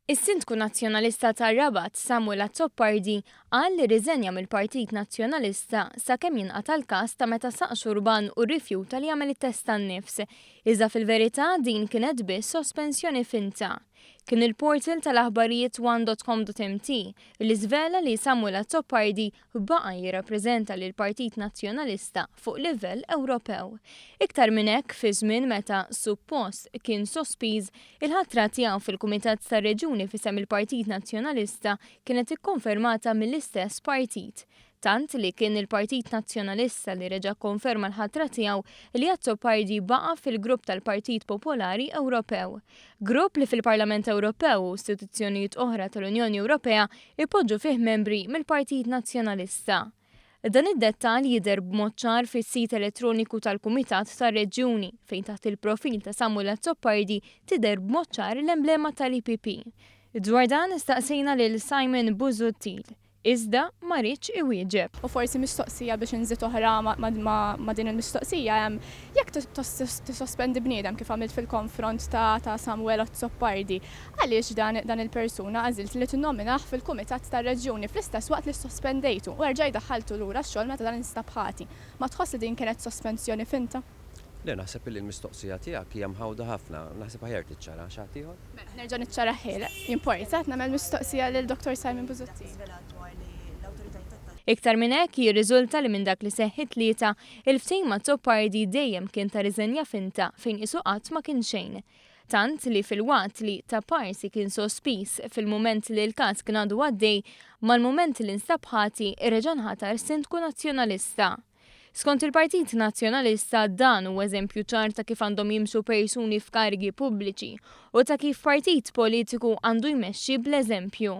Is-Sindku Nazzjonalista tar-Rabat Samuel Azzopardi qal li riżenja mill-Partit Nazzjonalista sakemm jinqata' l-każ ta' meta saq xurban u rrifjuta li jagħmel it-test tan-nifs. Iżda fil-verità din kienet biss sospensjoni finta. Kien il-portal tal-aħbarijiet one.com.mt li żvela li Samuel Azzopardi baqa' jirrappreżenta lil Partit Nazzjonalista fuq livell Ewropew. Iktar minn hekk fi żmien meta suppost kien sospiż il-ħatra tiegħu fil-Kumitat tar-Reġjuni fisem il-Partit Nazzjonalista kienet ikkonfermata mill-istess partit. Tant li kien il-Partit Nazzjonalista li reġa' konferma l-ħatra tiegħu li Azzopardi baqa' fil-grupp tal-Partit Popolari Ewropew. Grupp li fil-Parlament Ewropew u istituzzjonijiet oħra tal-Unjoni Ewropea ipoġġu fih membri mill-Partit Nazzjonalista. Dan id-dettall jidher b'mod ċar fis-sit elettroniku tal-Kumitat tar-Reġjuni fejn taħt il-profil ta' Samuel Azzopardi tidher b'mod ċar l-emblema tal-IPP. Dwar dan istaqsejna lil Simon Busuttil. Iżda ma rridx iwieġeb. U forsi mistoqsija biex inżid oħra ma' din il-mistoqsija hemm jekk tissospendi bniedem kif għamilt fil-konfront ta' Samuel Azzopardi, għaliex dan il-persuna għażilt li tinnominah fil-Kumitat tar-Reġjuni fl-istess waqt li sospendejtu u rġaj daħħaltu lura x-xogħol meta dan instabħati. Ma tħoss li din kienet sospensjoni finta? Le, naħseb li l-mistoqsija tiegħek hija mħawda ħafna, naħseb aħjar tiċċara xi ieħor. Nerġa' niċċara ħielek. Jimporta nagħmel mistoqsija lil Dr. Simon Busuttil. Iktar minn hekk jirriżulta li minn dak li seħħ tlieta il-ftehim ma' Azzopardi dejjem kien ta' riżenja finta fejn isu qatt ma kien xejn. Tant li fil-waqt li ta' parsi kien sospiż fil-mument li l-każ kien għadu għaddej mal-mument li nstabħati irreġa' nħatar Sindku Nazzjonalista. Skont il-Partit Nazzjonalista dan huwa eżempju ċar ta' kif għandhom jimxu persuni f'karigi pubbliċi u ta' kif partit politiku għandu jmexxi bl-eżempju.